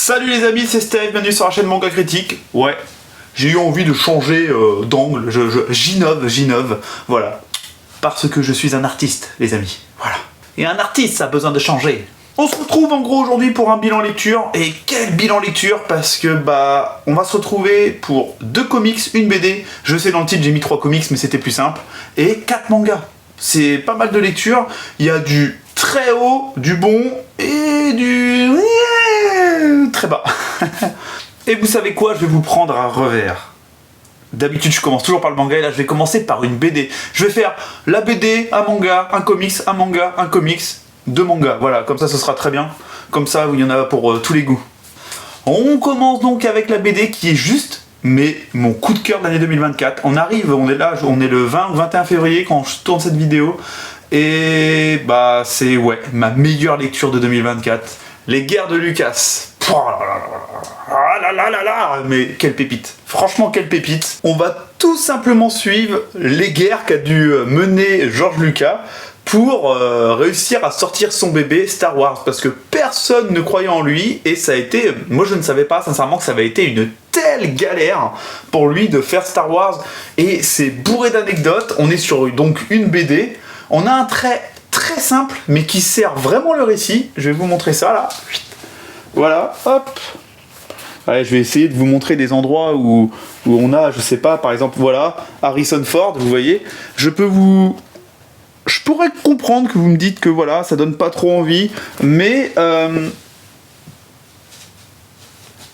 Salut les amis, c'est Steve, bienvenue sur la chaîne Manga Critique. Ouais, j'ai eu envie de changer d'angle, j'innove, voilà. Parce que je suis un artiste, les amis, voilà. Et un artiste a besoin de changer. On se retrouve en gros aujourd'hui pour un bilan lecture. Et quel bilan lecture? Parce que on va se retrouver pour 2 comics, une BD. Je sais, dans le titre j'ai mis 3 comics mais c'était plus simple. Et 4 mangas. C'est pas mal de lecture. Il y a du très haut, du bon et du très bas. Et vous savez quoi? Je vais vous prendre à revers. D'habitude je commence toujours par le manga et là je vais commencer par une BD. Je vais faire la BD, un manga, un comics, un manga, un comics, 2 mangas. Voilà, comme ça ce sera très bien. Comme ça il y en a pour tous les goûts. On commence donc avec la BD qui est juste, mais mon coup de cœur de l'année 2024. On est là, on est le 20 ou 21 février quand je tourne cette vidéo. Et c'est ma meilleure lecture de 2024. Les guerres de Lucas. Mais quelle pépite. Franchement, quelle pépite. On va tout simplement suivre les guerres qu'a dû mener George Lucas pour réussir à sortir son bébé Star Wars. Parce que personne ne croyait en lui. Et ça a été... Moi, je ne savais pas sincèrement que ça avait été une telle galère pour lui de faire Star Wars. Et c'est bourré d'anecdotes. On est sur donc une BD. On a un trait très simple, mais qui sert vraiment le récit. Je vais vous montrer ça, là. Voilà, hop. Allez, je vais essayer de vous montrer des endroits où on a, je sais pas, par exemple, voilà, Harrison Ford, vous voyez. Je pourrais comprendre que vous me dites que voilà, ça donne pas trop envie, mais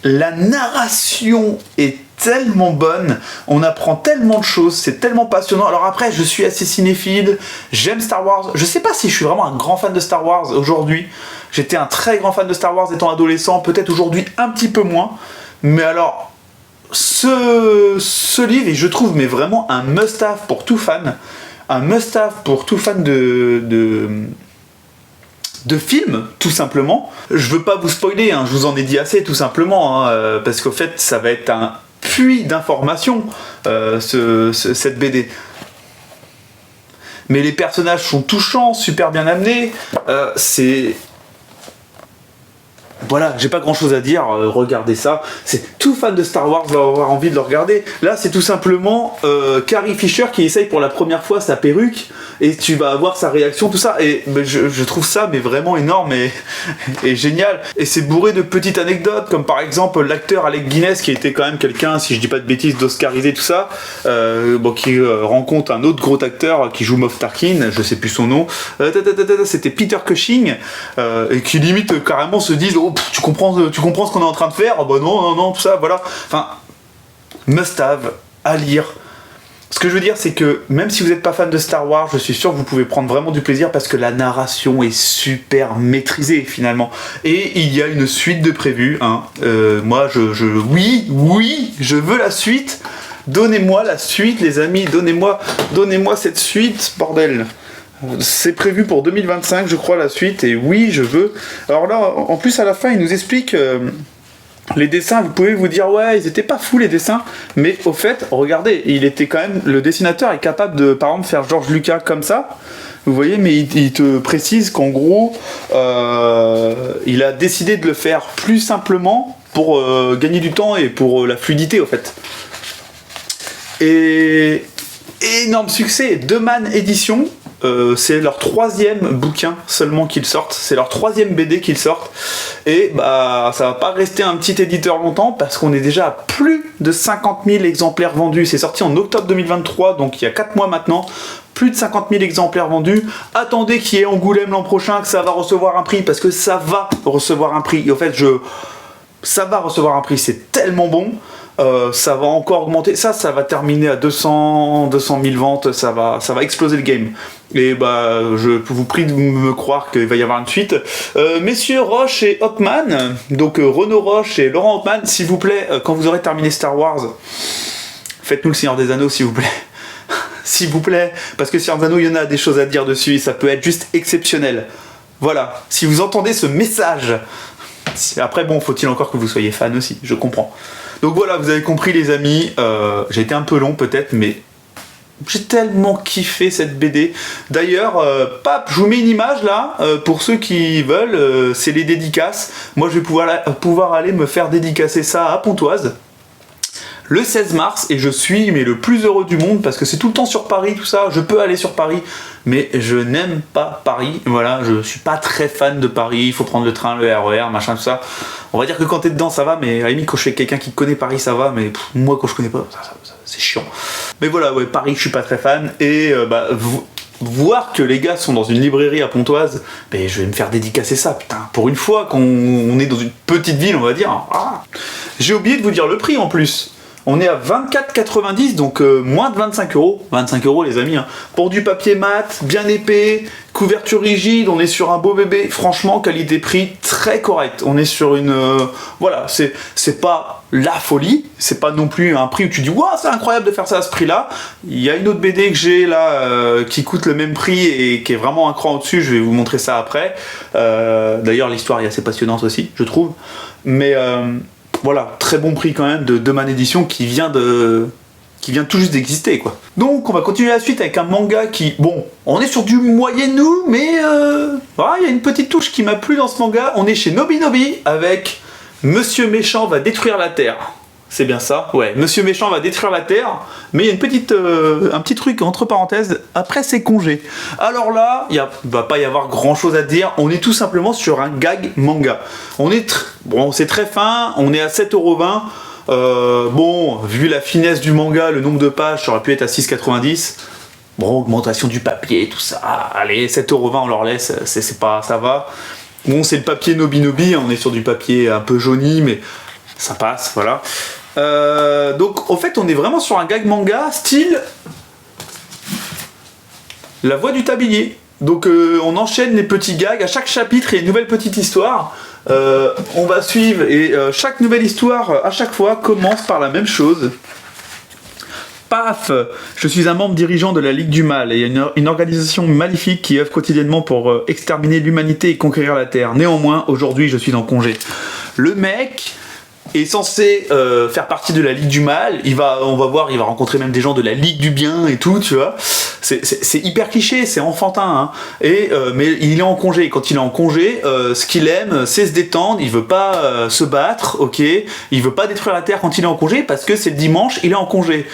la narration est tellement bonne, on apprend tellement de choses, c'est tellement passionnant. Alors après, je suis assez cinéphile, j'aime Star Wars. Je sais pas si je suis vraiment un grand fan de Star Wars aujourd'hui. J'étais un très grand fan de Star Wars étant adolescent, peut-être aujourd'hui un petit peu moins. Mais alors, ce livre est, je trouve, mais vraiment un must-have pour tout fan. Un must-have pour tout fan de films, tout simplement. Je veux pas vous spoiler, hein, je vous en ai dit assez, tout simplement, hein, parce qu'au fait, ça va être un puits d'informations, cette BD. Mais les personnages sont touchants, super bien amenés, Voilà, j'ai pas grand chose à dire, regardez ça. C'est tout fan de Star Wars va avoir envie de le regarder. Là, c'est tout simplement Carrie Fisher qui essaye pour la première fois sa perruque et tu vas avoir sa réaction, tout ça. Et je trouve ça mais vraiment énorme et génial. Et c'est bourré de petites anecdotes, comme par exemple l'acteur Alec Guinness qui était quand même quelqu'un, si je dis pas de bêtises, d'oscarisé, tout ça, qui rencontre un autre gros acteur qui joue Moff Tarkin, je sais plus son nom, c'était Peter Cushing, et qui limite carrément se disent oh, tu comprends ce qu'on est en train de faire? Bah non, tout ça, voilà. Enfin, must-have, à lire. Ce que je veux dire, c'est que même si vous n'êtes pas fan de Star Wars, je suis sûr que vous pouvez prendre vraiment du plaisir parce que la narration est super maîtrisée finalement. Et il y a une suite de prévue. Hein. Moi, oui, je veux la suite. Donnez-moi la suite, les amis. Donnez-moi cette suite, bordel. C'est prévu pour 2025, je crois, la suite, et oui, je veux. Alors là, en plus, à la fin, il nous explique les dessins. Vous pouvez vous dire, ouais, ils étaient pas fous, les dessins, mais au fait, regardez, il était quand même, le dessinateur est capable de, par exemple, faire George Lucas comme ça, vous voyez, mais il te précise qu'en gros, il a décidé de le faire plus simplement pour gagner du temps et pour la fluidité, au fait. Et énorme succès, Deux-Man Édition. C'est leur 3e bouquin seulement qu'ils sortent, c'est leur 3e BD qu'ils sortent, et ça va pas rester un petit éditeur longtemps parce qu'on est déjà à plus de 50 000 exemplaires vendus. C'est sorti en octobre 2023, donc il y a 4 mois maintenant, plus de 50 000 exemplaires vendus. Attendez qu'il y ait Angoulême l'an prochain, que ça va recevoir un prix, parce que ça va recevoir un prix, et en fait ça va recevoir un prix, c'est tellement bon. Ça va encore augmenter, ça va terminer à 200 000 ventes, ça va exploser le game. Et je vous prie de me croire qu'il va y avoir une suite. Messieurs Roche et Hopman, donc Renaud Roche et Laurent Hopman, s'il vous plaît, quand vous aurez terminé Star Wars, faites-nous le Seigneur des Anneaux, s'il vous plaît. S'il vous plaît, parce que Seigneur des Anneaux, il y en a des choses à dire dessus, et ça peut être juste exceptionnel. Voilà, si vous entendez ce message, après bon, faut-il encore que vous soyez fan aussi, je comprends. Donc voilà, vous avez compris les amis, j'ai été un peu long peut-être, mais J'ai tellement kiffé cette BD. D'ailleurs, Pape, je vous mets une image là, pour ceux qui veulent, c'est les dédicaces. Moi je vais pouvoir aller me faire dédicacer ça à Pontoise le 16 mars, et je suis le plus heureux du monde parce que c'est tout le temps sur Paris, tout ça. Je peux aller sur Paris, mais je n'aime pas Paris. Voilà, je suis pas très fan de Paris. Il faut prendre le train, le RER, machin, tout ça. On va dire que quand t'es dedans, ça va, mais à la limite, quand je suis avec quelqu'un qui connaît Paris, ça va, mais moi, quand je connais pas, c'est chiant. Mais voilà, ouais, Paris, je suis pas très fan, et voir que les gars sont dans une librairie à Pontoise, je vais me faire dédicacer ça, putain. Pour une fois qu'on est dans une petite ville, on va dire. Ah. J'ai oublié de vous dire le prix en plus. On est à 24,90, donc moins de 25 euros. 25 euros les amis, hein. Pour du papier mat, bien épais, couverture rigide, on est sur un beau bébé. Franchement, qualité-prix très correct. On est sur une... voilà, c'est pas la folie. C'est pas non plus un prix où tu dis « Waouh, c'est incroyable de faire ça à ce prix-là ». Il y a une autre BD que j'ai là, qui coûte le même prix et qui est vraiment un cran au-dessus. Je vais vous montrer ça après. D'ailleurs, l'histoire est assez passionnante aussi, je trouve. Mais... voilà, très bon prix quand même de Demain Édition qui vient tout juste d'exister quoi. Donc on va continuer la suite avec un manga qui, bon, on est sur du moyennou, mais voilà, il y a une petite touche qui m'a plu dans ce manga. On est chez Nobinobi avec Monsieur Méchant va détruire la Terre. C'est bien ça? Ouais, Monsieur Méchant va détruire la Terre, mais il y a un petit truc entre parenthèses, après ses congés. Alors là, il va pas y avoir grand chose à dire, on est tout simplement sur un gag manga. Bon, c'est très fin, on est à 7,20 €. Bon, vu la finesse du manga, le nombre de pages, ça aurait pu être à 6,90 €. Bon, augmentation du papier, tout ça. Allez, 7,20 € on leur laisse, c'est pas, ça va. Bon, c'est le papier Nobinobi, on est sur du papier un peu jauni, mais ça passe, voilà. Donc en fait on est vraiment sur un gag manga style La Voix du Tablier. Donc on enchaîne les petits gags, à chaque chapitre il y a une nouvelle petite histoire. On va suivre et chaque nouvelle histoire à chaque fois commence par la même chose. Paf! Je suis un membre dirigeant de la Ligue du Mal et il y a une organisation maléfique qui œuvre quotidiennement pour exterminer l'humanité et conquérir la Terre. Néanmoins, aujourd'hui je suis en congé. Le mec est censé faire partie de la Ligue du Mal, on va voir, il va rencontrer même des gens de la Ligue du Bien et tout, tu vois. C'est hyper cliché, c'est enfantin, hein. Mais il est en congé, et quand il est en congé, ce qu'il aime, c'est se détendre, il veut pas se battre, ok. Il veut pas détruire la Terre quand il est en congé, parce que c'est le dimanche, il est en congé.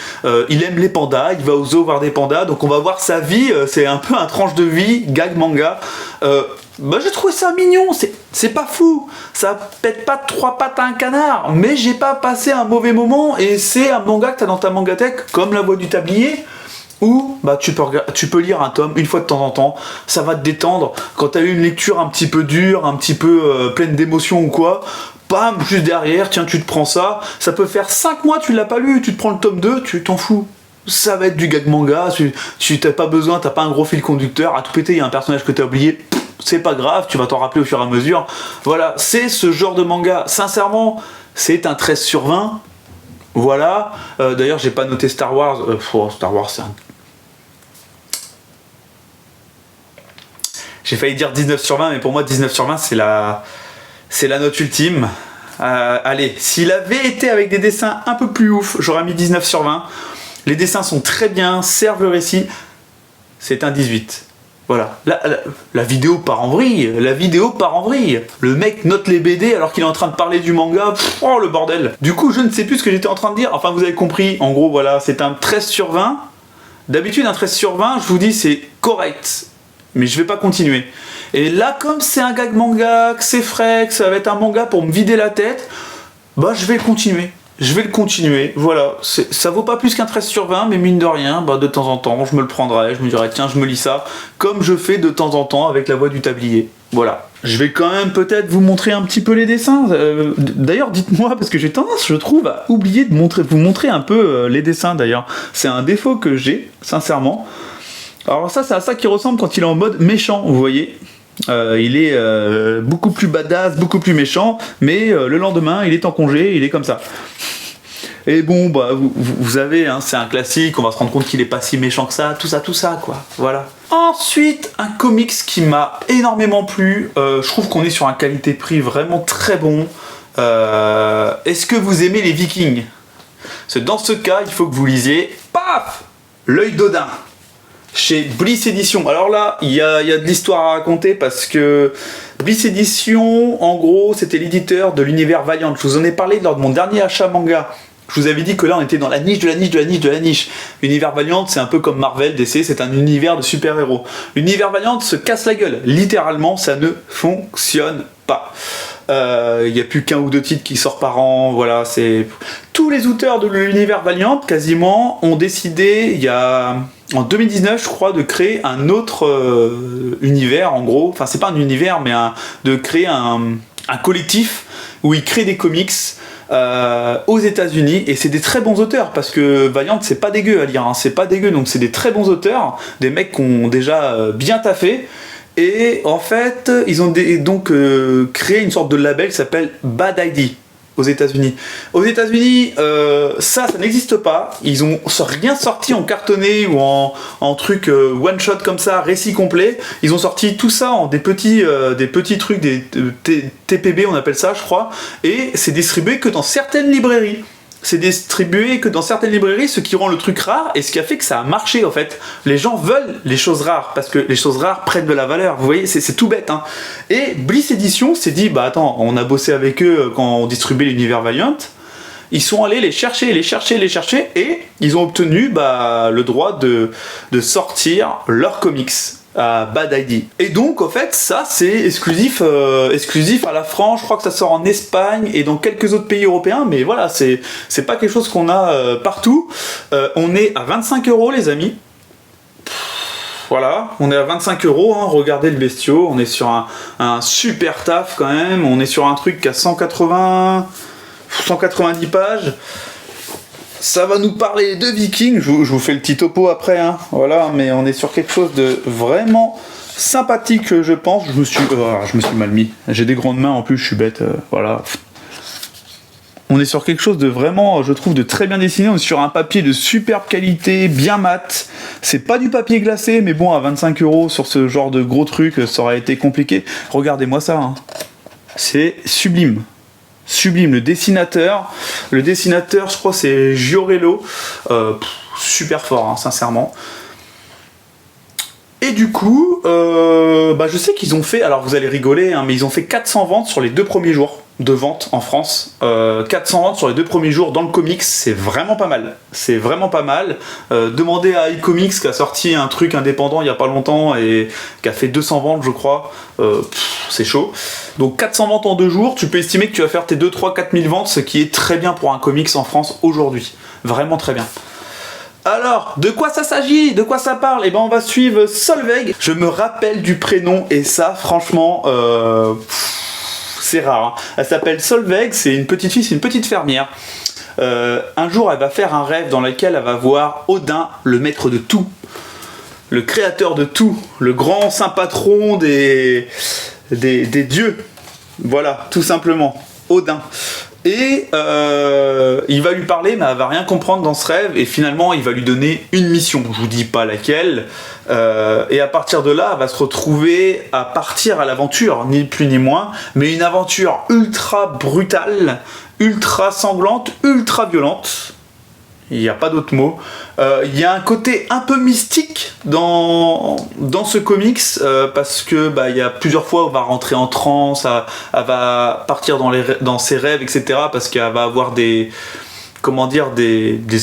Il aime les pandas, il va au zoo voir des pandas, donc on va voir sa vie, c'est un peu un tranche de vie, gag manga. J'ai trouvé ça mignon, c'est pas fou, ça pète pas de 3 pattes à un canard, mais j'ai pas passé un mauvais moment, et c'est un manga que t'as dans ta mangathèque, comme La Voix du Tablier, où tu peux lire un tome une fois de temps en temps, ça va te détendre. Quand t'as eu une lecture un petit peu dure, un petit peu pleine d'émotions ou quoi, bam, juste derrière, tiens, tu te prends ça, ça peut faire 5 mois tu l'as pas lu, tu te prends le tome 2, tu t'en fous. Ça va être du gag manga, tu t'as pas besoin, t'as pas un gros fil conducteur, à tout péter, il y a un personnage que t'as oublié, c'est pas grave, tu vas t'en rappeler au fur et à mesure. Voilà, c'est ce genre de manga. Sincèrement, c'est un 13/20. Voilà. D'ailleurs, j'ai pas noté Star Wars. Star Wars, c'est un... J'ai failli dire 19/20, mais pour moi, 19/20, c'est la note ultime. Allez, s'il avait été avec des dessins un peu plus ouf, j'aurais mis 19/20. Les dessins sont très bien, servent le récit. C'est un 18. Voilà, la vidéo part en vrille, Le mec note les BD alors qu'il est en train de parler du manga, oh le bordel. Du coup, je ne sais plus ce que j'étais en train de dire, enfin vous avez compris, en gros voilà, c'est un 13/20. D'habitude, un 13/20, je vous dis, c'est correct, mais je vais pas continuer. Et là, comme c'est un gag manga, que c'est frais, que ça va être un manga pour me vider la tête, je vais le continuer. Voilà, ça vaut pas plus qu'un 13/20, mais mine de rien, de temps en temps, je me le prendrai, je me dirai tiens, je me lis ça, comme je fais de temps en temps avec La Voix du Tablier. Voilà. Je vais quand même peut-être vous montrer un petit peu les dessins. D'ailleurs, dites-moi, parce que j'ai tendance, je trouve, à oublier de vous montrer un peu les dessins, d'ailleurs. C'est un défaut que j'ai, sincèrement. Alors ça, c'est à ça qu'il ressemble quand il est en mode méchant, vous voyez. Il est beaucoup plus badass, beaucoup plus méchant, mais le lendemain, il est en congé, il est comme ça. Et bon, vous avez, hein, c'est un classique, on va se rendre compte qu'il est pas si méchant que ça, tout ça, quoi. Voilà. Ensuite, un comics qui m'a énormément plu. Je trouve qu'on est sur un qualité-prix vraiment très bon. Est-ce que vous aimez les Vikings? Parce que dans ce cas, il faut que vous lisiez, paf, L'œil d'Odin chez Bliss Edition. Alors là, il y a de l'histoire à raconter parce que Bliss Edition, en gros, c'était l'éditeur de l'univers Valiant. Je vous en ai parlé lors de mon dernier achat manga. Je vous avais dit que là, on était dans la niche de la niche de la niche de la niche. L'univers Valiant, c'est un peu comme Marvel, DC, c'est un univers de super-héros. L'univers Valiant se casse la gueule. Littéralement, ça ne fonctionne pas. Il n'y a plus qu'un ou deux titres qui sortent par an. Voilà, c'est... Tous les auteurs de l'univers Valiant, quasiment, ont décidé, il y a... en 2019, je crois, de créer un autre univers, en gros. Enfin, c'est pas un univers, mais de créer un collectif où ils créent des comics aux États-Unis, et c'est des très bons auteurs parce que Valiant c'est pas dégueu à lire, hein, c'est pas dégueu, donc c'est des très bons auteurs, des mecs qui ont déjà bien taffé, et en fait ils ont donc créé une sorte de label qui s'appelle Bad ID aux États-Unis. Aux États-Unis, ça n'existe pas. Ils ont rien sorti en cartonné ou en truc one shot comme ça, récit complet. Ils ont sorti tout ça en des petits trucs, des TPB, on appelle ça, je crois. Et c'est distribué que dans certaines librairies. C'est distribué que dans certaines librairies, ce qui rend le truc rare et ce qui a fait que ça a marché en fait. Les gens veulent les choses rares parce que les choses rares prennent de la valeur. Vous voyez, c'est tout bête. Hein. Et Bliss Edition s'est dit, bah attends, on a bossé avec eux quand on distribuait l'univers Valiant. Ils sont allés les chercher et ils ont obtenu le droit de sortir leurs comics à Bad ID. Et donc, en fait, ça, c'est exclusif à la France. Je crois que ça sort en Espagne et dans quelques autres pays européens. Mais voilà, c'est pas quelque chose qu'on a partout. On est à 25 €, les amis. Voilà, on est à 25 €, hein, regardez le bestiau. On est sur un super taf quand même. On est sur un truc qui a 190 pages. Ça va nous parler de Vikings, je vous fais le petit topo après, hein. Voilà, mais on est sur quelque chose de vraiment sympathique, je pense. Je me suis mal mis, j'ai des grandes mains en plus, je suis bête, voilà. On est sur quelque chose de vraiment, je trouve, de très bien dessiné. On est sur un papier de superbe qualité, bien mat. C'est pas du papier glacé, mais bon, à 25 € sur ce genre de gros truc, ça aurait été compliqué. Regardez-moi ça, hein. C'est sublime. Sublime, le dessinateur, je crois c'est Giorello, super fort, hein, sincèrement. Et du coup, je sais qu'ils ont fait, alors vous allez rigoler, hein, mais ils ont fait 400 ventes sur les 2 premiers jours de vente en France. 400 ventes sur les 2 premiers jours dans le comics, c'est vraiment pas mal. C'est vraiment pas mal. Demandez à iComics qui a sorti un truc indépendant il y a pas longtemps et qui a fait 200 ventes, je crois. C'est chaud. Donc 400 ventes en 2 jours, tu peux estimer que tu vas faire tes 2, 3, 4 000 ventes, ce qui est très bien pour un comics en France aujourd'hui. Vraiment très bien. Alors, de quoi ça s'agit? De quoi ça parle? Eh ben, on va suivre Solveig. Je me rappelle du prénom et ça, franchement, c'est rare. Hein. Elle s'appelle Solveig, c'est une petite fille, c'est une petite fermière. Un jour, elle va faire un rêve dans lequel elle va voir Odin, le maître de tout, le créateur de tout, le grand saint patron des dieux. Voilà, tout simplement, Odin. Et il va lui parler, mais elle va rien comprendre dans ce rêve, et finalement il va lui donner une mission, je vous dis pas laquelle, et à partir de là elle va se retrouver à partir à l'aventure, ni plus ni moins, mais une aventure ultra brutale, ultra sanglante, ultra violente. Il n'y a pas d'autre mot. Il y a un côté un peu mystique dans ce comics parce que il y a plusieurs fois où elle va rentrer en transe, elle va partir dans ses rêves, etc. parce qu'elle va avoir des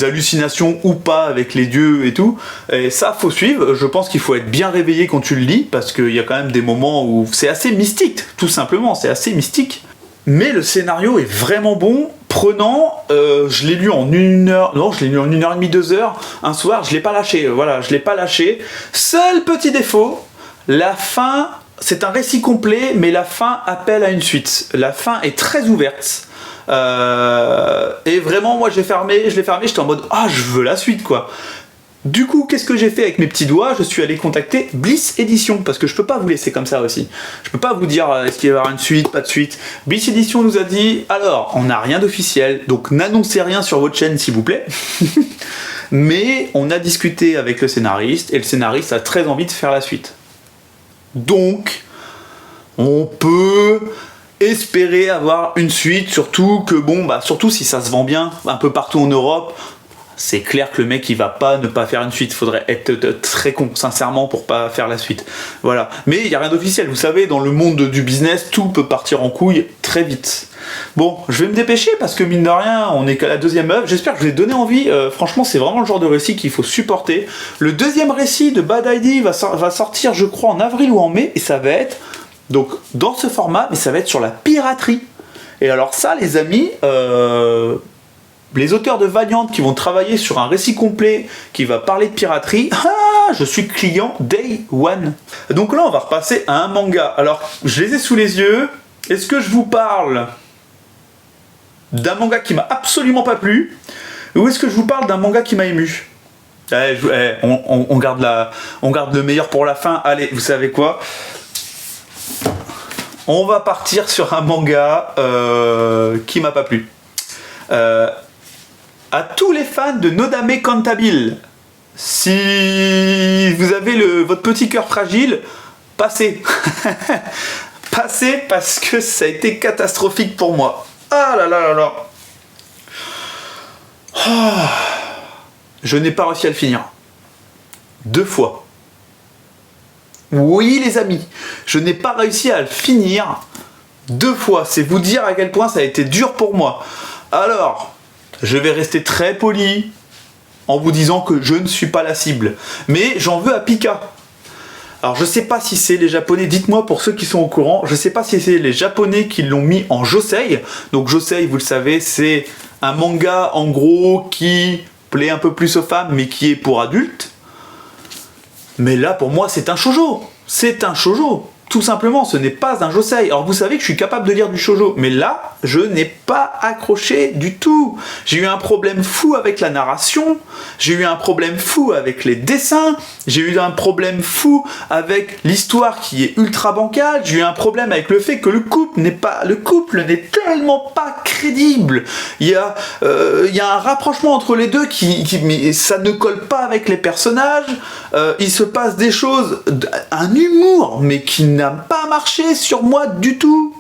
hallucinations ou pas avec les dieux et tout. Et ça, faut suivre. Je pense qu'il faut être bien réveillé quand tu le lis parce qu'il y a quand même des moments où c'est assez mystique, tout simplement. C'est assez mystique. Mais le scénario est vraiment bon, prenant. Je l'ai lu en 1 heure, non, je l'ai lu en 1h30, 2 heures. Un soir, je l'ai pas lâché. Voilà, je l'ai pas lâché. Seul petit défaut, la fin, c'est un récit complet, mais la fin appelle à une suite. La fin est très ouverte. Et vraiment, moi, je l'ai fermé, j'étais en mode, je veux la suite, quoi. Du coup, qu'est-ce que j'ai fait avec mes petits doigts? Je suis allé contacter Bliss Edition, parce que je peux pas vous laisser comme ça aussi. Je peux pas vous dire est-ce qu'il va y avoir une suite, pas de suite. Bliss Edition nous a dit, alors, on n'a rien d'officiel, donc n'annoncez rien sur votre chaîne s'il vous plaît. Mais on a discuté avec le scénariste, et le scénariste a très envie de faire la suite. Donc, on peut espérer avoir une suite, surtout que surtout si ça se vend bien un peu partout en Europe. c'est clair que le mec il va pas ne pas faire une suite. Faudrait être très con, sincèrement, pour pas faire la suite. Voilà. Mais il y a rien d'officiel. Vous savez, dans le monde du business, tout peut partir en couille très vite. Bon, je vais me dépêcher parce que mine de rien, on est qu'à la deuxième œuvre. J'espère que je vous ai donné envie. Franchement, c'est vraiment le genre de récit qu'il faut supporter. Le deuxième récit de Bad ID va sortir, je crois, en avril ou en mai, et ça va être donc dans ce format, mais ça va être sur la piraterie. Et alors ça, les amis, les auteurs de Valiant qui vont travailler sur un récit complet qui va parler de piraterie, je suis client Day One. Donc là, on va repasser à un manga. Alors, je les ai sous les yeux. Est-ce que je vous parle d'un manga qui m'a absolument pas plu, ou est-ce que je vous parle d'un manga qui m'a ému? On garde le meilleur pour la fin. Allez, vous savez quoi? On va partir sur un manga qui m'a pas plu. À tous les fans de Nodame Cantabile, si vous avez votre petit cœur fragile, passez. Passez, parce que ça a été catastrophique pour moi. Ah là là là là. Oh. Je n'ai pas réussi à le finir. 2 fois. Oui les amis, je n'ai pas réussi à le finir 2 fois. C'est vous dire à quel point ça a été dur pour moi. Alors, je vais rester très poli en vous disant que je ne suis pas la cible. Mais j'en veux à Pika. Alors je sais pas si c'est les japonais, dites-moi pour ceux qui sont au courant, je sais pas si c'est les japonais qui l'ont mis en josei. Donc josei, vous le savez, c'est un manga en gros qui plaît un peu plus aux femmes mais qui est pour adultes. Mais là pour moi c'est un shoujo. C'est un shoujo. Tout simplement, ce n'est pas un josei. Alors vous savez que je suis capable de lire du shoujo, mais là, je n'ai pas accroché du tout. J'ai eu un problème fou avec la narration, j'ai eu un problème fou avec les dessins, j'ai eu un problème fou avec l'histoire qui est ultra bancale, j'ai eu un problème avec le fait que le couple n'est tellement pas crédible. Il y a un rapprochement entre les deux mais ça ne colle pas avec les personnages. Il se passe des choses, un humour, mais qui n'a pas marché sur moi du tout.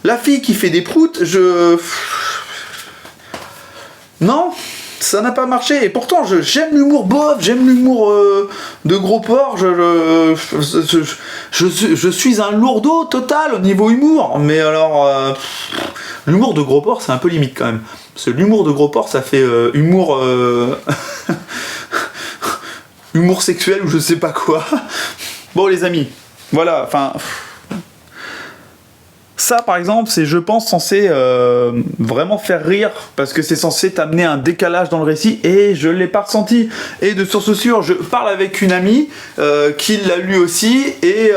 La fille qui fait des proutes, non, ça n'a pas marché. Et pourtant, j'aime l'humour bof, j'aime l'humour de gros porc. Je suis un lourdeau total au niveau humour. Mais alors, l'humour de gros porc, c'est un peu limite quand même. Parce que l'humour de gros porc, ça fait humour... humour sexuel ou je sais pas quoi. Bon les amis, voilà, enfin... Ça par exemple, c'est je pense censé vraiment faire rire, parce que c'est censé t'amener un décalage dans le récit, et je l'ai pas ressenti. Et de source sûre, je parle avec une amie qui l'a lu aussi, et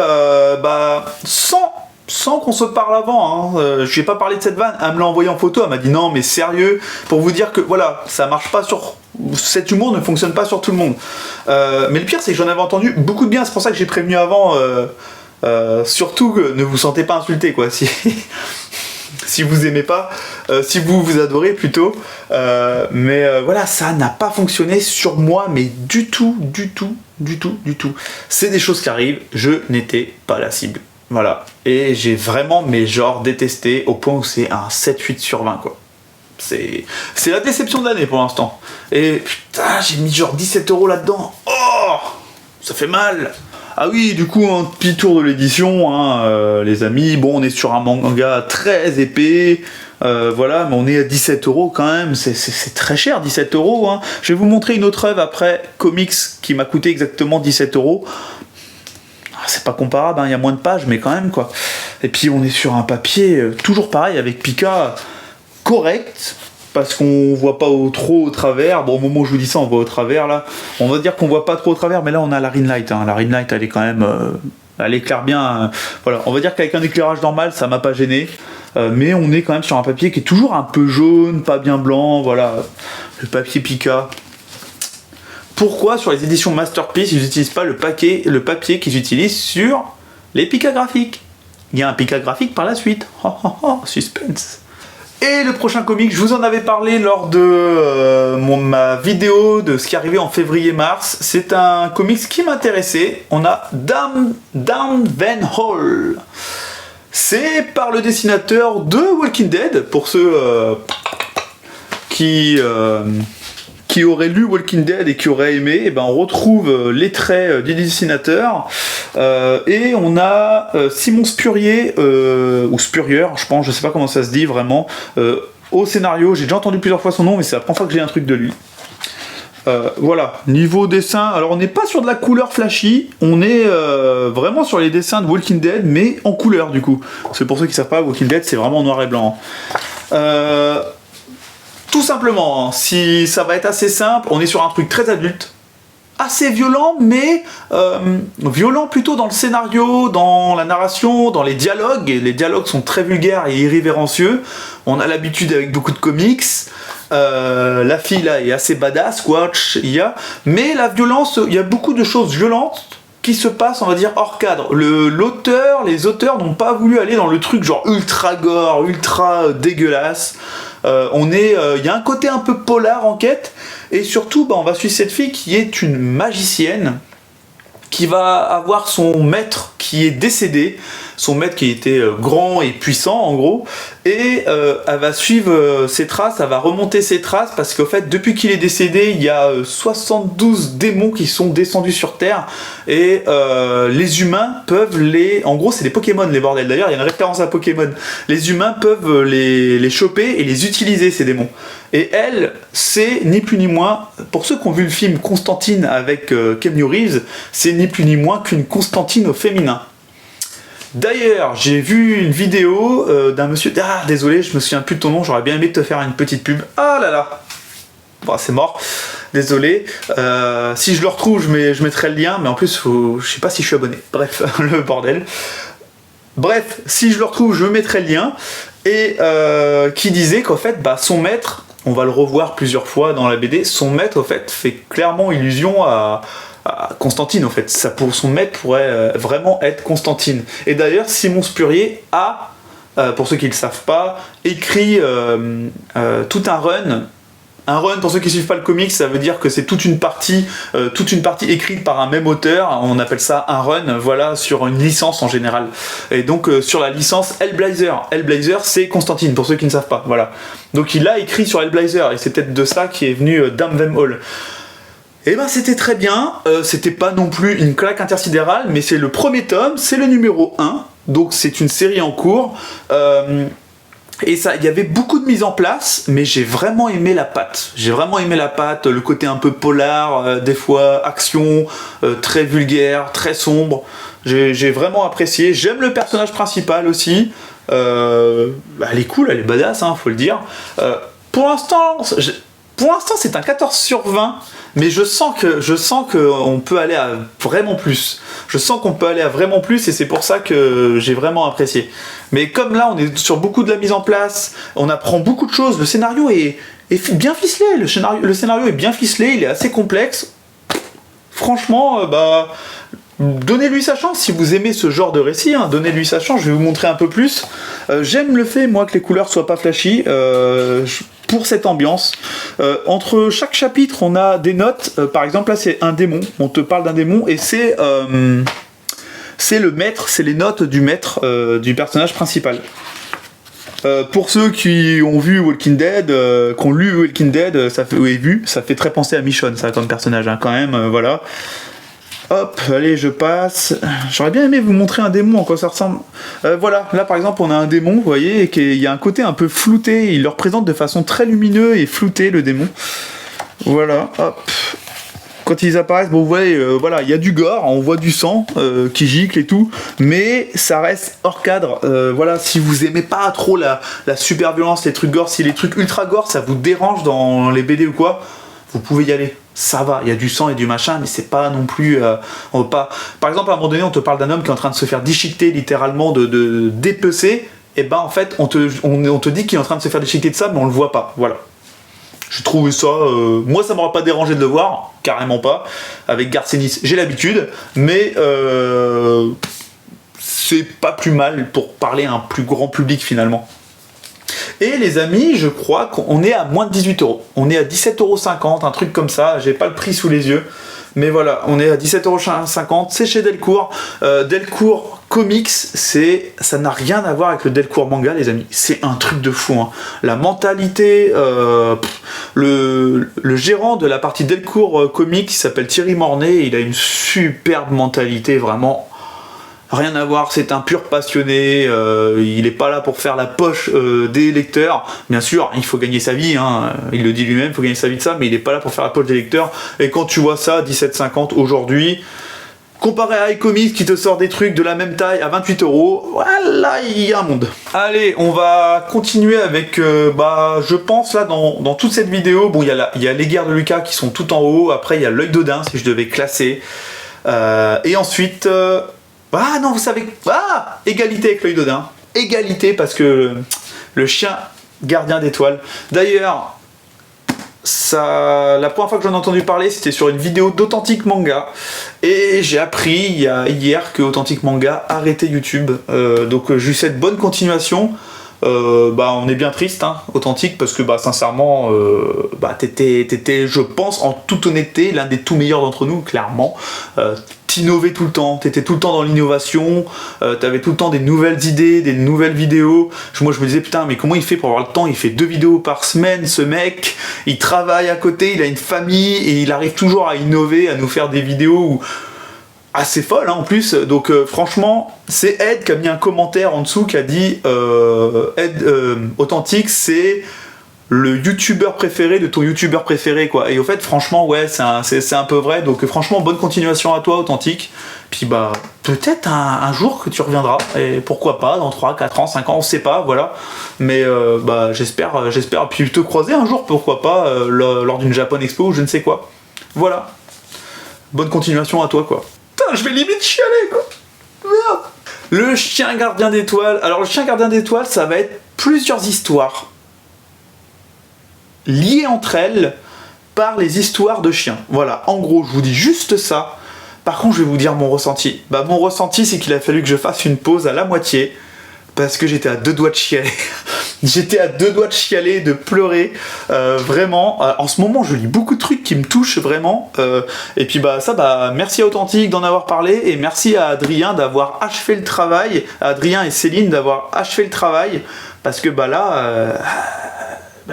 sans qu'on se parle avant, je lui ai pas parlé de cette vanne, elle me l'a envoyé en photo, elle m'a dit non mais sérieux, pour vous dire que voilà, ça marche pas sur... Cet humour ne fonctionne pas sur tout le monde. Mais le pire c'est que j'en avais entendu beaucoup de bien, c'est pour ça que j'ai prévenu avant, surtout que ne vous sentez pas insulté quoi, si vous aimez pas, si vous adorez plutôt, mais voilà, ça n'a pas fonctionné sur moi, mais du tout. C'est des choses qui arrivent, je n'étais pas la cible. Voilà, et j'ai vraiment, mais genre, détesté au point où c'est un 7-8 sur 20, quoi. C'est la déception de l'année pour l'instant. Et putain, j'ai mis genre 17 € là-dedans. Oh, ça fait mal. Ah oui, du coup, un petit tour de l'édition, les amis. Bon, on est sur un manga très épais. Voilà, mais on est à 17 € quand même. C'est très cher, 17 €. Je vais vous montrer une autre œuvre après, comics, qui m'a coûté exactement 17 €. C'est pas comparable, il y a moins de pages, mais quand même quoi. Et puis on est sur un papier, toujours pareil avec Pika, correct, parce qu'on voit pas trop au travers. Bon, au moment où je vous dis ça, on voit au travers là. On va dire qu'on voit pas trop au travers, mais là on a la ring light. La ring light, elle est quand même, elle éclaire bien. Voilà, on va dire qu'avec un éclairage normal, ça m'a pas gêné. Mais on est quand même sur un papier qui est toujours un peu jaune, pas bien blanc. Voilà, le papier Pika. Pourquoi sur les éditions Masterpiece ils n'utilisent pas le papier qu'ils utilisent sur les Pika graphiques? Il y a un Pika graphique par la suite. Suspense. Et le prochain comic, je vous en avais parlé lors de ma vidéo de ce qui arrivait en février-mars. C'est un comics qui m'intéressait. On a Down Van Hall. C'est par le dessinateur de Walking Dead, pour ceux qui aurait lu Walking Dead et qui aurait aimé, et ben on retrouve les traits du dessinateur, et on a Simon Spurrier, ou Spurrier, je pense, je sais pas comment ça se dit vraiment, au scénario. J'ai déjà entendu plusieurs fois son nom, mais c'est la première fois que j'ai un truc de lui. Voilà, niveau dessin, alors on n'est pas sur de la couleur flashy, on est vraiment sur les dessins de Walking Dead, mais en couleur du coup. C'est pour ceux qui savent pas, Walking Dead c'est vraiment noir et blanc. Tout simplement, si ça va être assez simple, on est sur un truc très adulte, assez violent, mais violent plutôt dans le scénario, dans la narration, dans les dialogues. Et les dialogues sont très vulgaires et irrévérencieux. On a l'habitude avec beaucoup de comics. La fille là est assez badass, quoi. Mais la violence, il y a beaucoup de choses violentes qui se passent, on va dire, hors cadre. Les auteurs n'ont pas voulu aller dans le truc genre ultra gore, ultra dégueulasse. Il y a un côté un peu polar, enquête, et surtout on va suivre cette fille qui est une magicienne, qui va avoir son maître qui est décédé, son maître qui était grand et puissant en gros, et elle va suivre ses traces, elle va remonter ses traces, parce qu'en fait depuis qu'il est décédé, il y a 72 démons qui sont descendus sur Terre, et les humains peuvent en gros c'est des Pokémon les bordels, d'ailleurs il y a une référence à Pokémon, les humains peuvent les choper et les utiliser ces démons. Et elle, c'est ni plus ni moins, pour ceux qui ont vu le film Constantine avec Keanu Reeves, c'est ni plus ni moins qu'une Constantine au féminin. D'ailleurs, j'ai vu une vidéo d'un monsieur... Ah, désolé, je me souviens plus de ton nom, j'aurais bien aimé te faire une petite pub. Ah là là. Bon, c'est mort. Désolé. Si je le retrouve, je mettrai le lien, mais en plus, je sais pas si je suis abonné. Bref, le bordel. Bref, si je le retrouve, je mettrai le lien. Et qui disait qu'en fait, son maître, on va le revoir plusieurs fois dans la BD, son maître, en fait, fait clairement illusion à Constantine, en fait. Son maître pourrait vraiment être Constantine. Et d'ailleurs, Simon Spurrier a, pour ceux qui ne le savent pas, écrit tout un run. Un run, pour ceux qui ne suivent pas le comics, ça veut dire que c'est toute une partie écrite par un même auteur. On appelle ça un run, voilà, sur une licence en général. Et donc sur la licence Hellblazer. Hellblazer, c'est Constantine, pour ceux qui ne savent pas, voilà. Donc il a écrit sur Hellblazer, et c'est peut-être de ça qui est venu Damn Them All. Et ben c'était très bien, c'était pas non plus une claque intersidérale, mais c'est le premier tome, c'est le numéro 1, donc c'est une série en cours. Et ça, il y avait beaucoup de mise en place, mais j'ai vraiment aimé la patte. J'ai vraiment aimé la patte, le côté un peu polar, des fois action, très vulgaire, très sombre. J'ai vraiment apprécié. J'aime le personnage principal aussi. Elle est cool, elle est badass, hein, faut le dire. Pour l'instant, c'est un 14 sur 20, mais je sens qu'on peut aller à vraiment plus. Je sens qu'on peut aller à vraiment plus, et c'est pour ça que j'ai vraiment apprécié. Mais comme là, on est sur beaucoup de la mise en place, on apprend beaucoup de choses, le scénario est bien ficelé, le scénario est bien ficelé, il est assez complexe. Franchement, donnez-lui sa chance si vous aimez ce genre de récit, hein, donnez-lui sa chance, je vais vous montrer un peu plus. J'aime le fait, moi, que les couleurs soient pas flashy, pour cette ambiance. Entre chaque chapitre, on a des notes, par exemple là c'est un démon, on te parle d'un démon, et c'est le maître, c'est les notes du maître du personnage principal. Pour ceux qui ont vu Walking Dead, qui ont lu Walking Dead, ça fait très penser à Michonne, ça, comme personnage, hein, quand même, voilà. Hop, allez, je passe. J'aurais bien aimé vous montrer un démon, en quoi ça ressemble. Voilà, là par exemple, on a un démon, vous voyez, et il y a un côté un peu flouté, il le représente de façon très lumineuse et floutée, le démon. Voilà, hop. Quand ils apparaissent, bon, vous voyez, voilà, il y a du gore, on voit du sang qui gicle et tout, mais ça reste hors cadre. Voilà, si vous aimez pas trop la super violence, les trucs gore, si les trucs ultra gore, ça vous dérange dans les BD ou quoi, vous pouvez y aller. Ça va, il y a du sang et du machin, mais c'est pas non plus... on veut pas... Par exemple, à un moment donné, on te parle d'un homme qui est en train de se faire déchiqueter, littéralement, de dépecer, et ben en fait, on te dit qu'il est en train de se faire déchiqueter de ça, mais on le voit pas, voilà. J'ai trouvé ça... moi, ça m'aura pas dérangé de le voir, carrément pas. Avec Garcenis, j'ai l'habitude, mais... c'est pas plus mal pour parler à un plus grand public, finalement. Et les amis, je crois qu'on est à moins de 18 €. On est à 17,50 €, un truc comme ça. J'ai pas le prix sous les yeux. Mais voilà, on est à 17,50€, c'est chez Delcourt. Delcourt Comics, ça n'a rien à voir avec le Delcourt Manga, les amis. C'est un truc de fou, hein. La mentalité, le gérant de la partie Delcourt Comics, il s'appelle Thierry Mornay, il a une superbe mentalité, vraiment. Rien à voir, c'est un pur passionné, il n'est pas là pour faire la poche des lecteurs. Bien sûr, il faut gagner sa vie, hein, il le dit lui-même, il faut gagner sa vie de ça, mais il n'est pas là pour faire la poche des lecteurs. Et quand tu vois ça, 17,50 aujourd'hui, comparé à iComics qui te sort des trucs de la même taille à 28€, voilà, il y a un monde. Allez, on va continuer avec, je pense là, dans toute cette vidéo, bon, il y a les guerres de Lucas qui sont tout en haut, après il y a l'œil d'Odin, si je devais classer, et ensuite... ah non, vous savez... Ah, égalité avec l'œil d'Odin. Égalité parce que le chien gardien d'étoiles. D'ailleurs, la première fois que j'en ai entendu parler, c'était sur une vidéo d'Authentic Manga. Et j'ai appris hier que Authentic Manga arrêtait YouTube. Donc j'ai eu cette bonne continuation. On est bien triste, hein, Authentic, parce que sincèrement, t'étais, je pense, en toute honnêteté, l'un des tout meilleurs d'entre nous, clairement. T'innovais tout le temps, t'étais tout le temps dans l'innovation, t'avais tout le temps des nouvelles idées, des nouvelles vidéos. Moi je me disais putain, mais comment il fait pour avoir le temps? Il fait 2 vidéos par semaine, ce mec, il travaille à côté, il a une famille et il arrive toujours à innover, à nous faire des vidéos assez folles, hein, en plus. Donc franchement, c'est Ed qui a mis un commentaire en dessous qui a dit Authentic, c'est le youtubeur préféré de ton youtubeur préféré, quoi. Et au fait, franchement, ouais, c'est un peu vrai. Donc franchement, bonne continuation à toi, Authentic. Puis peut-être un jour que tu reviendras. Et pourquoi pas, dans 3, 4 ans, 5 ans, on sait pas, voilà. Mais j'espère puis te croiser un jour, pourquoi pas, lors d'une Japan Expo ou je ne sais quoi. Voilà. Bonne continuation à toi, quoi. Putain, je vais limite chialer, quoi. Merde. Le chien gardien d'étoiles. Alors, le chien gardien d'étoiles, ça va être plusieurs histoires liées entre elles par les histoires de chiens. Voilà, en gros, je vous dis juste ça. Par contre, je vais vous dire mon ressenti. Mon ressenti, c'est qu'il a fallu que je fasse une pause à la moitié parce que j'étais à 2 doigts de chialer. J'étais à 2 doigts de chialer, de pleurer, vraiment. En ce moment, je lis beaucoup de trucs qui me touchent vraiment. Et puis merci à Authentic d'en avoir parlé et merci à Adrien d'avoir achevé le travail, à Adrien et Céline d'avoir achevé le travail, parce que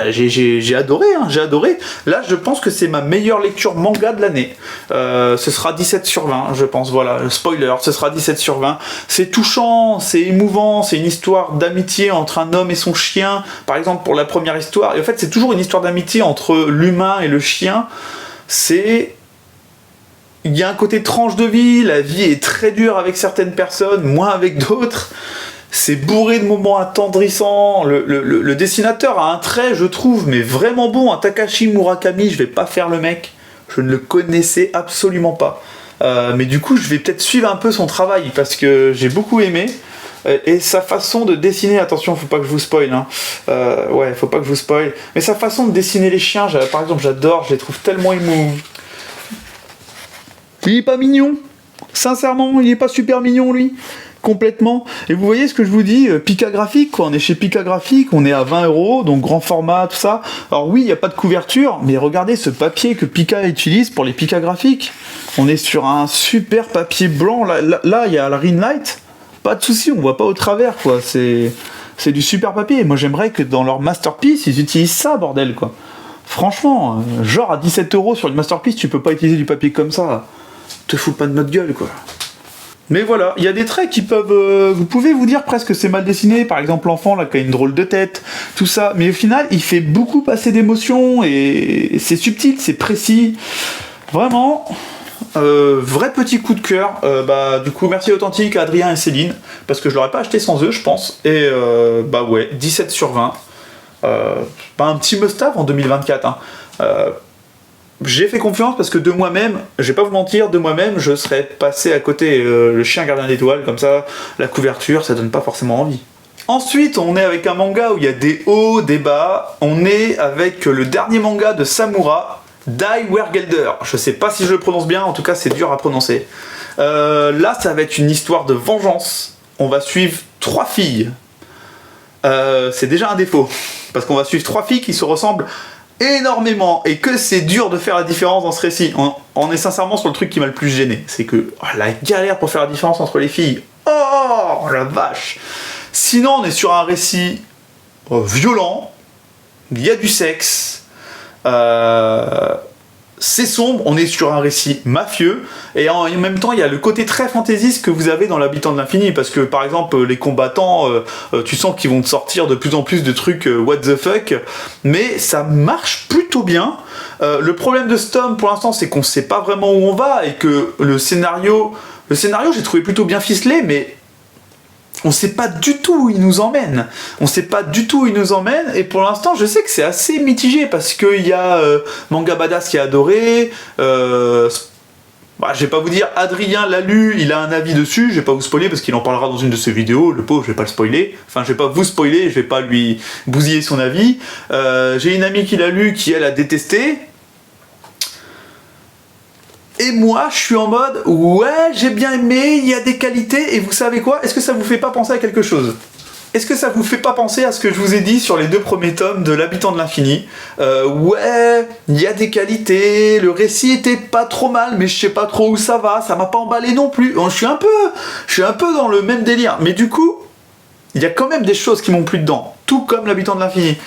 j'ai adoré, hein, j'ai adoré. Là, je pense que c'est ma meilleure lecture manga de l'année. Ce sera 17/20, je pense, voilà, spoiler, ce sera 17/20. C'est touchant, c'est émouvant, c'est une histoire d'amitié entre un homme et son chien, par exemple pour la première histoire. Et en fait, c'est toujours une histoire d'amitié entre l'humain et le chien. Il y a un côté tranche de vie, la vie est très dure avec certaines personnes, moins avec d'autres. C'est bourré de moments attendrissants. Le dessinateur a un trait, je trouve, mais vraiment bon. Un Takashi Murakami, je vais pas faire le mec. Je ne le connaissais absolument pas. Mais du coup, je vais peut-être suivre un peu son travail parce que j'ai beaucoup aimé. Et sa façon de dessiner, attention, faut pas que je vous spoil, hein. Faut pas que je vous spoil. Mais sa façon de dessiner les chiens, par exemple, j'adore, je les trouve tellement émouvants. Il est pas mignon. Sincèrement, il est pas super mignon, lui. Complètement. Et vous voyez ce que je vous dis, Pika Graphique, quoi. On est chez Pika Graphique, on est à 20€, donc grand format, tout ça. Alors oui, il n'y a pas de couverture, mais regardez ce papier que Pika utilise pour les Pika Graphiques. On est sur un super papier blanc. Là, il y a la Ring Light. Pas de souci, on voit pas au travers, quoi. C'est du super papier. Moi, j'aimerais que dans leur masterpiece, ils utilisent ça, bordel, quoi. Franchement, genre à 17€ sur une masterpiece, tu peux pas utiliser du papier comme ça. Te fous pas de notre gueule, quoi. Mais voilà, il y a des traits qui peuvent... vous pouvez vous dire presque que c'est mal dessiné, par exemple l'enfant là qui a une drôle de tête, tout ça, mais au final il fait beaucoup passer d'émotions et c'est subtil, c'est précis. Vraiment, vrai petit coup de cœur. Du coup merci Authentic, Adrien et Céline, parce que je l'aurais pas acheté sans eux je pense. Et 17/20. Un petit must-have en 2024. Hein. J'ai fait confiance parce que de moi-même, je vais pas vous mentir, de moi-même, je serais passé à côté. Le chien gardien d'étoiles, comme ça, la couverture, ça donne pas forcément envie. Ensuite, on est avec un manga où il y a des hauts, des bas. On est avec le dernier manga de Samura, Dai Wergelder. Je sais pas si je le prononce bien, en tout cas c'est dur à prononcer. Là, ça va être une histoire de vengeance. On va suivre 3 filles. C'est déjà un défaut, parce qu'on va suivre 3 filles qui se ressemblent énormément et que c'est dur de faire la différence dans ce récit. On est sincèrement sur le truc qui m'a le plus gêné. C'est que la galère pour faire la différence entre les filles. Oh la vache. Sinon on est sur un récit violent, il y a du sexe, c'est sombre, on est sur un récit mafieux, et en même temps il y a le côté très fantaisiste que vous avez dans l'Habitant de l'Infini, parce que par exemple les combattants, tu sens qu'ils vont te sortir de plus en plus de trucs what the fuck, mais ça marche plutôt bien. Le problème de ce tome pour l'instant c'est qu'on sait pas vraiment où on va, et que le scénario j'ai trouvé plutôt bien ficelé, mais on sait pas du tout où il nous emmène. On sait pas du tout où il nous emmène, et pour l'instant je sais que c'est assez mitigé, parce qu'il y a Manga Badass qui a adoré, je vais pas vous dire, Adrien l'a lu, il a un avis dessus, je vais pas vous spoiler parce qu'il en parlera dans une de ses vidéos, le pauvre, je vais pas le spoiler, enfin je vais pas vous spoiler, je vais pas lui bousiller son avis. J'ai une amie qui l'a lu, qui elle a détesté. Et moi, je suis en mode, ouais, j'ai bien aimé, il y a des qualités, et vous savez quoi? Est-ce que ça vous fait pas penser à quelque chose? Est-ce que ça vous fait pas penser à ce que je vous ai dit sur les 2 premiers tomes de l'Habitant de l'Infini? Ouais, il y a des qualités, le récit était pas trop mal, mais je sais pas trop où ça va, ça m'a pas emballé non plus. Je suis un peu dans le même délire, mais du coup, il y a quand même des choses qui m'ont plu dedans, tout comme l'Habitant de l'Infini.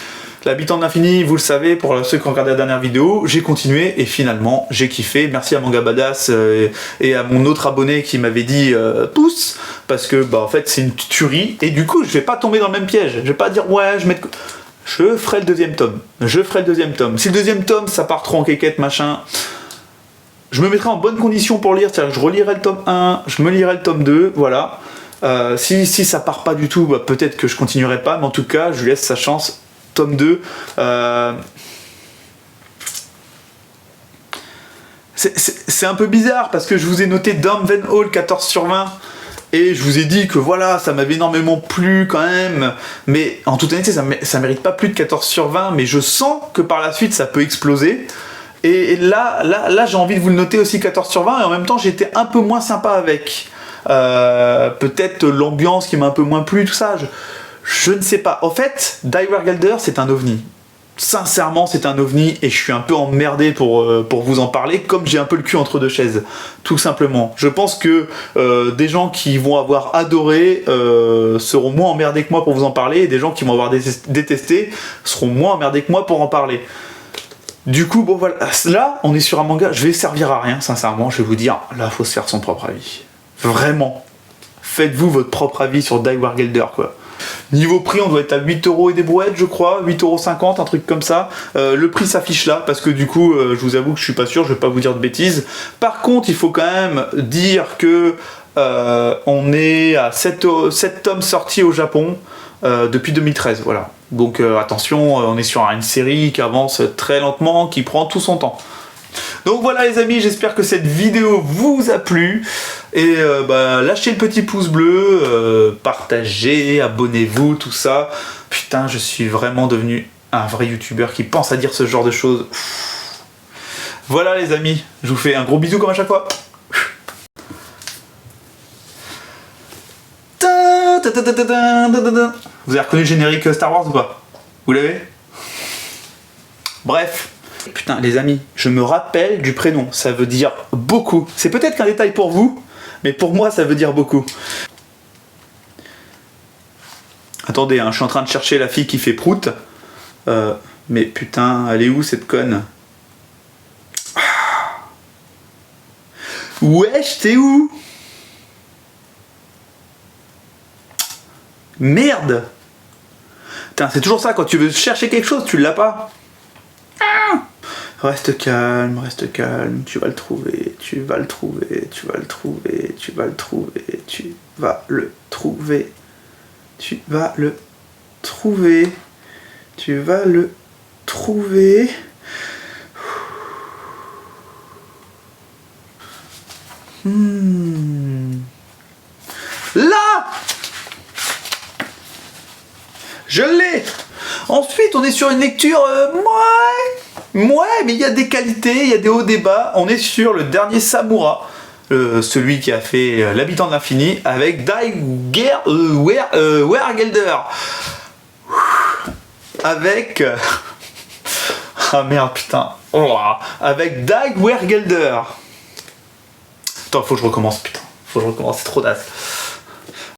L'Habitant de l'Infini, vous le savez, pour ceux qui ont regardé la dernière vidéo, j'ai continué et finalement j'ai kiffé. Merci à Manga Badass et à mon autre abonné qui m'avait dit pouce, parce que en fait c'est une tuerie, et du coup je vais pas tomber dans le même piège. Je vais pas dire ouais, je ferai le 2e tome. Si le 2e tome ça part trop en quéquette machin, je me mettrai en bonne condition pour lire, c'est-à-dire que je relirai le tome 1, je me lirai le tome 2, voilà. Si ça part pas du tout, peut-être que je continuerai pas, mais en tout cas je lui laisse sa chance. Tome 2, c'est un peu bizarre parce que je vous ai noté Dumben Hall 14/20 et je vous ai dit que voilà, ça m'avait énormément plu quand même, mais en toute honnêteté ça mérite pas plus de 14/20, mais je sens que par la suite ça peut exploser. Et là j'ai envie de vous le noter aussi 14/20, et en même temps j'étais un peu moins sympa avec. Peut-être l'ambiance qui m'a un peu moins plu, tout ça. Je ne sais pas. En fait, Daiwargelder, c'est un ovni. Sincèrement, c'est un ovni, et je suis un peu emmerdé pour vous en parler, comme j'ai un peu le cul entre 2 chaises. Tout simplement. Je pense que des gens qui vont avoir adoré seront moins emmerdés que moi pour vous en parler, et des gens qui vont avoir détesté seront moins emmerdés que moi pour en parler. Du coup, bon voilà. Là, on est sur un manga, je vais servir à rien, sincèrement, je vais vous dire, là, faut se faire son propre avis. Vraiment. Faites-vous votre propre avis sur Daiwargelder, quoi. Niveau prix, on doit être à 8 € et des brouettes, je crois, 8,50 €, un truc comme ça. Le prix s'affiche là, parce que du coup, je vous avoue que je suis pas sûr, je vais pas vous dire de bêtises. Par contre, il faut quand même dire que on est à 7 tomes sortis au Japon depuis 2013, voilà. Donc attention, on est sur une série qui avance très lentement, qui prend tout son temps. Donc voilà les amis, j'espère que cette vidéo vous a plu, et lâchez le petit pouce bleu, partagez, abonnez-vous, tout ça. Putain, je suis vraiment devenu un vrai youtubeur qui pense à dire ce genre de choses. Voilà les amis, je vous fais un gros bisou comme à chaque fois. Vous avez reconnu le générique Star Wars ou pas? Vous l'avez? Bref. Putain les amis, je me rappelle du prénom, ça veut dire beaucoup. C'est peut-être qu'un détail pour vous, mais pour moi ça veut dire beaucoup. Attendez, hein, je suis en train de chercher la fille qui fait prout. Mais putain, elle est où cette conne? Wesh, t'es où? Merde! Putain, c'est toujours ça, quand tu veux chercher quelque chose, tu l'as pas. Reste calme, tu vas le trouver, tu vas le trouver, tu vas le trouver, tu vas le trouver, tu vas le trouver, tu vas le trouver, tu vas le trouver. Là! Je l'ai! Ensuite, on est sur une lecture, ouais, mais il y a des qualités, il y a des hauts débats. On est sur le dernier Samura, celui qui a fait l'Habitant de l'Infini, avec Daiwargelder. Avec Ah merde, putain. Oh, avec Dag Wergelder. Attends, faut que je recommence, putain. Faut que je recommence, c'est trop naze.